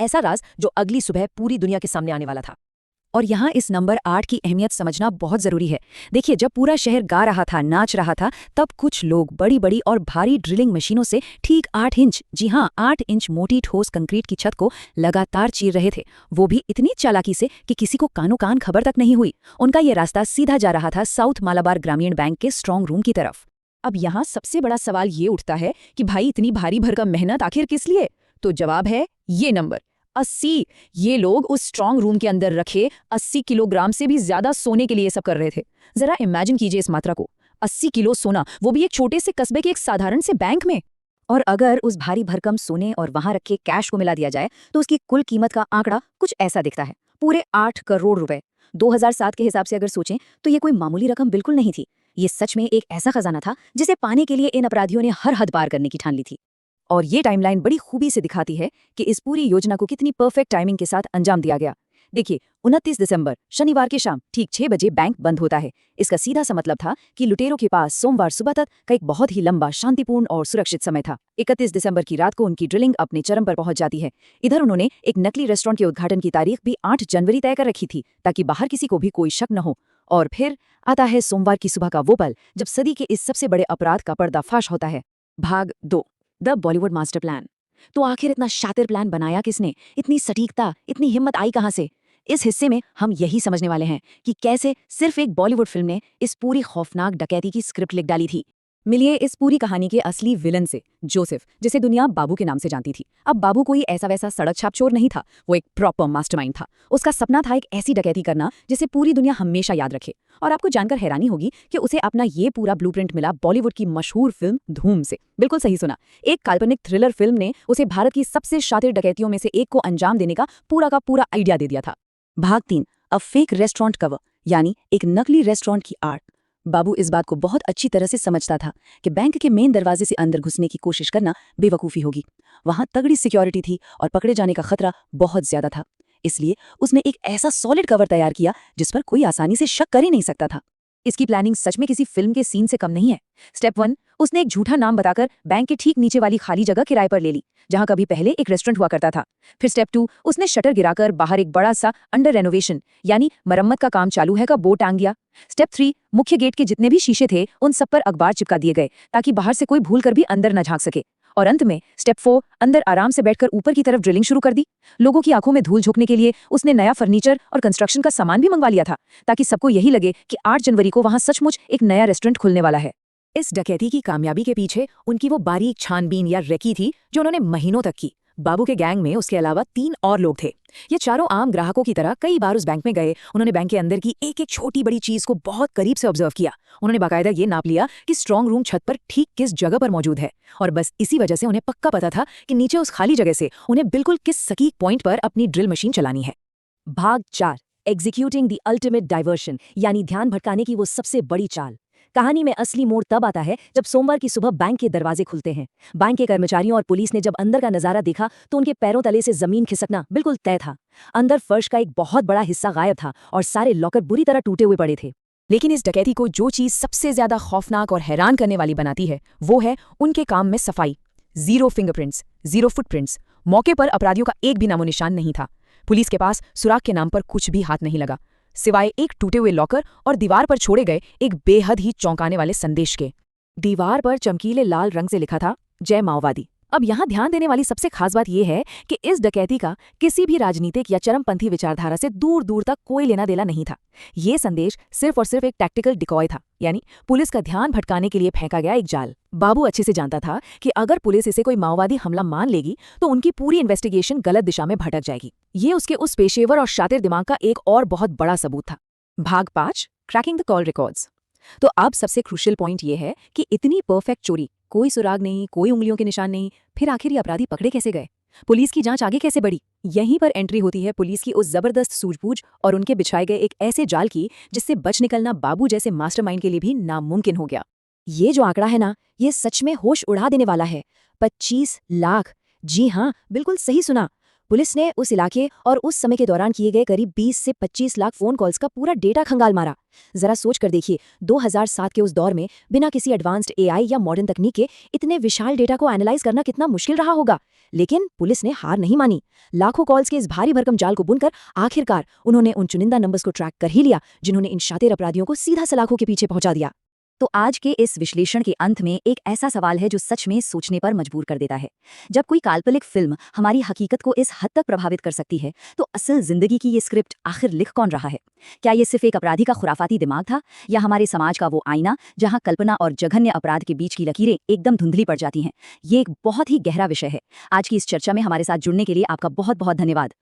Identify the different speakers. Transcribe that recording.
Speaker 1: ऐसा राज जो अगली सुबह पूरी दुनिया के सामने आने वाला था। और यहाँ इस नंबर 8 की अहमियत समझना बहुत जरूरी है। देखिए, जब पूरा शहर गा रहा था, नाच रहा था, तब कुछ लोग बड़ी बड़ी और भारी ड्रिलिंग मशीनों से ठीक 8 इंच, जी हाँ 8 इंच मोटी ठोस कंक्रीट की छत को लगातार चीर रहे थे। वो भी इतनी चालाकी से कि किसी को कानो कान खबर तक नहीं हुई। उनका ये रास्ता सीधा जा रहा था साउथ मालाबार ग्रामीण बैंक के स्ट्रांग रूम की तरफ। अब यहाँ सबसे बड़ा सवाल ये उठता है कि भाई इतनी भारी भरकम मेहनत आखिर किस लिए? तो जवाब है ये नंबर 80। ये लोग उस स्ट्रांग रूम के अंदर रखे 80 किलोग्राम से भी ज्यादा सोने के लिए सब कर रहे थे। जरा इमेजिन कीजिए इस मात्रा को, 80 किलो सोना, वो भी एक छोटे से कस्बे के एक साधारण से बैंक में। और अगर उस भारी भरकम सोने और वहां रखे कैश को मिला दिया जाए तो उसकी कुल कीमत का आंकड़ा कुछ ऐसा दिखता है, पूरे 8 करोड़ रुपए। 2007 के हिसाब से अगर सोचें तो ये कोई मामूली रकम बिल्कुल नहीं थी। ये सच में एक ऐसा खजाना था जिसे पाने के लिए इन अपराधियों ने हर हद पार करने की ठान ली थी। और ये टाइमलाइन बड़ी खूबी से दिखाती है कि इस पूरी योजना को कितनी परफेक्ट टाइमिंग के साथ अंजाम दिया गया। देखिए, 29 दिसंबर शनिवार की शाम ठीक 6 बजे बैंक बंद होता है। इसका सीधा सा मतलब था कि लुटेरों के पास सोमवार सुबह तक का एक बहुत ही लंबा, शांतिपूर्ण और सुरक्षित समय था। 31 दिसंबर की रात को उनकी ड्रिलिंग अपने चरम पर पहुंच जाती है। इधर उन्होंने एक नकली रेस्टोरेंट के उद्घाटन की तारीख भी 8 जनवरी तय कर रखी थी, ताकि बाहर किसी को भी कोई शक न हो। और फिर आता है सोमवार की सुबह का वो पल जब सदी के इस सबसे बड़े अपराध का पर्दाफाश होता है। भाग 2, द बॉलीवुड मास्टर प्लान। तो आखिर इतना शातिर प्लान बनाया किसने? इतनी सटीकता, इतनी हिम्मत आई कहां से? इस हिस्से में हम यही समझने वाले हैं कि कैसे सिर्फ एक बॉलीवुड फिल्म ने इस पूरी खौफनाक डकैती की स्क्रिप्ट लिख डाली थी। मिलिए इस पूरी कहानी के असली विलन से, जोसेफ, जिसे दुनिया बाबू के नाम से जानती थी। अब बाबू कोई ऐसा वैसा सड़क छाप चोर नहीं था, वो एक प्रॉपर मास्टरमाइंड था। उसका सपना था एक ऐसी डकैती करना जिसे पूरी दुनिया हमेशा याद रखे। और आपको जानकर हैरानी होगी कि उसे अपना ये पूरा ब्लूप्रिंट मिला बॉलीवुड की मशहूर फिल्म धूम से। बिल्कुल सही सुना, एक काल्पनिक थ्रिलर फिल्म ने उसे भारत की सबसे शातिर डकैतियों में से एक को अंजाम देने का पूरा आइडिया दे दिया था। भाग 3, अ फेक रेस्टोरेंट कवर, यानी एक नकली रेस्टोरेंट की आर्ट। बाबू इस बात को बहुत अच्छी तरह से समझता था कि बैंक के मेन दरवाजे से अंदर घुसने की कोशिश करना बेवकूफ़ी होगी। वहां तगड़ी सिक्योरिटी थी और पकड़े जाने का खतरा बहुत ज्यादा था। इसलिए उसने एक ऐसा सॉलिड कवर तैयार किया जिस पर कोई आसानी से शक कर ही नहीं सकता था। इसकी प्लानिंग सच में किसी फिल्म के सीन से कम नहीं है। स्टेप 1, उसने एक झूठा नाम बताकर बैंक के ठीक नीचे वाली खाली जगह किराए पर ले ली, जहां कभी पहले एक रेस्टोरेंट हुआ करता था। फिर स्टेप 2, उसने शटर गिराकर बाहर एक बड़ा सा अंडर रेनोवेशन यानी मरम्मत का काम चालू है का बोर्ड टांग दिया। स्टेप 3, मुख्य गेट के जितने भी शीशे थे उन सब पर अखबार चिपका दिए गए ताकि बाहर से कोई भूल कर भी अंदर न झांक सके। और अंत में स्टेप 4, अंदर आराम से बैठकर ऊपर की तरफ ड्रिलिंग शुरू कर दी। लोगों की आंखों में धूल झोंकने के लिए उसने नया फर्नीचर और कंस्ट्रक्शन का सामान भी मंगवा लिया था, ताकि सबको यही लगे कि 8 जनवरी को वहां सचमुच एक नया रेस्टोरेंट खुलने वाला है। इस डकैती की कामयाबी के पीछे उनकी वो बारीक छानबीन या रेकी थी जो उन्होंने महीनों तक की। बाबू के गैंग में उसके अलावा 3 और लोग थे। ये चारों आम ग्राहकों की तरह कई बार उस बैंक में गए। उन्होंने बैंक के अंदर की एक एक छोटी बड़ी चीज को बहुत करीब से ऑब्जर्व किया। उन्होंने बाकायदा ये नाप लिया कि स्ट्रांग रूम छत पर ठीक किस जगह पर मौजूद है। और बस इसी वजह से उन्हें पक्का पता था कि नीचे उस खाली जगह से उन्हें बिल्कुल किस सटीक पॉइंट पर अपनी ड्रिल मशीन चलानी है। भाग 4, एग्जीक्यूटिंग द अल्टीमेट डाइवर्शन, यानी ध्यान भटकाने की वो सबसे बड़ी चाल। कहानी में असली मोड़ तब आता है जब सोमवार की सुबह बैंक के दरवाजे खुलते हैं। बैंक के कर्मचारियों और पुलिस ने जब अंदर का नजारा देखा तो उनके पैरों तले से जमीन खिसकना बिल्कुल तय था। अंदर फर्श का एक बहुत बड़ा हिस्सा गायब था और सारे लॉकर बुरी तरह टूटे हुए पड़े थे। लेकिन इस डकैती को जो चीज सबसे ज्यादा खौफनाक और हैरान करने वाली बनाती है वो है उनके काम में सफाई। 0 फिंगरप्रिंट्स, 0 फुटप्रिंट्स। मौके पर अपराधियों का एक भी नामो निशान नहीं था। पुलिस के पास सुराग के नाम पर कुछ भी हाथ नहीं लगा, सिवाय एक टूटे हुए लॉकर और दीवार पर छोड़े गए एक बेहद ही चौंकाने वाले संदेश के। दीवार पर चमकीले लाल रंग से लिखा था, जय माओवादी। अब यहाँ ध्यान देने वाली सबसे खास बात यह है कि इस डकैती का किसी भी राजनीतिक या चरमपंथी विचारधारा से दूर दूर तक कोई लेना देना नहीं था। ये संदेश सिर्फ और सिर्फ एक टैक्टिकल डिकॉय था, यानी पुलिस का ध्यान भटकाने के लिए फेंका गया एक जाल। बाबू अच्छे से जानता था कि अगर पुलिस इसे कोई माओवादी हमला मान लेगी तो उनकी पूरी इन्वेस्टिगेशन गलत दिशा में भटक जाएगी। ये उसके उस पेशेवर और शातिर दिमाग का एक और बहुत बड़ा सबूत था। भाग 5, क्रैकिंग द कॉल रिकॉर्ड्स। तो अब सबसे क्रूशियल पॉइंट ये है कि इतनी परफेक्ट चोरी, कोई सुराग नहीं, कोई उंगलियों के निशान नहीं, फिर आखिर ये अपराधी पकड़े कैसे गए? पुलिस की जांच आगे कैसे बढ़ी? यहीं पर एंट्री होती है पुलिस की उस जबरदस्त सूझबूझ और उनके बिछाए गए एक ऐसे जाल की जिससे बच निकलना बाबू जैसे मास्टरमाइंड के लिए भी नामुमकिन हो गया। ये जो आंकड़ा है ना, ये सच में होश उड़ा देने वाला है। 25 लाख। जी हाँ, बिल्कुल सही सुना। पुलिस ने उस इलाके और उस समय के दौरान किए गए करीब 20 से 25 लाख फोन कॉल्स का पूरा डेटा खंगाल मारा। जरा सोच कर देखिए, 2007 के उस दौर में बिना किसी एडवांस्ड एआई या मॉडर्न तकनीक के इतने विशाल डेटा को एनालाइज करना कितना मुश्किल रहा होगा। लेकिन पुलिस ने हार नहीं मानी। लाखों कॉल्स के इस भारी भरकम जाल को बुनकर आखिरकार उन्होंने उन चुनिंदा नंबर्स को ट्रैक कर ही लिया जिन्होंने इन शातिर अपराधियों को सीधा सलाखों के पीछे पहुंचा दिया। तो आज के इस विश्लेषण के अंत में एक ऐसा सवाल है जो सच में सोचने पर मजबूर कर देता है। जब कोई काल्पनिक फिल्म हमारी हकीकत को इस हद तक प्रभावित कर सकती है तो असल जिंदगी की ये स्क्रिप्ट आखिर लिख कौन रहा है? क्या ये सिर्फ एक अपराधी का खुराफाती दिमाग था, या हमारे समाज का वो आईना जहां कल्पना और जघन्य अपराध के बीच की लकीरें एकदम धुंधली पड़ जाती हैं? ये एक बहुत ही गहरा विषय है। आज की इस चर्चा में हमारे साथ जुड़ने के लिए आपका बहुत बहुत धन्यवाद।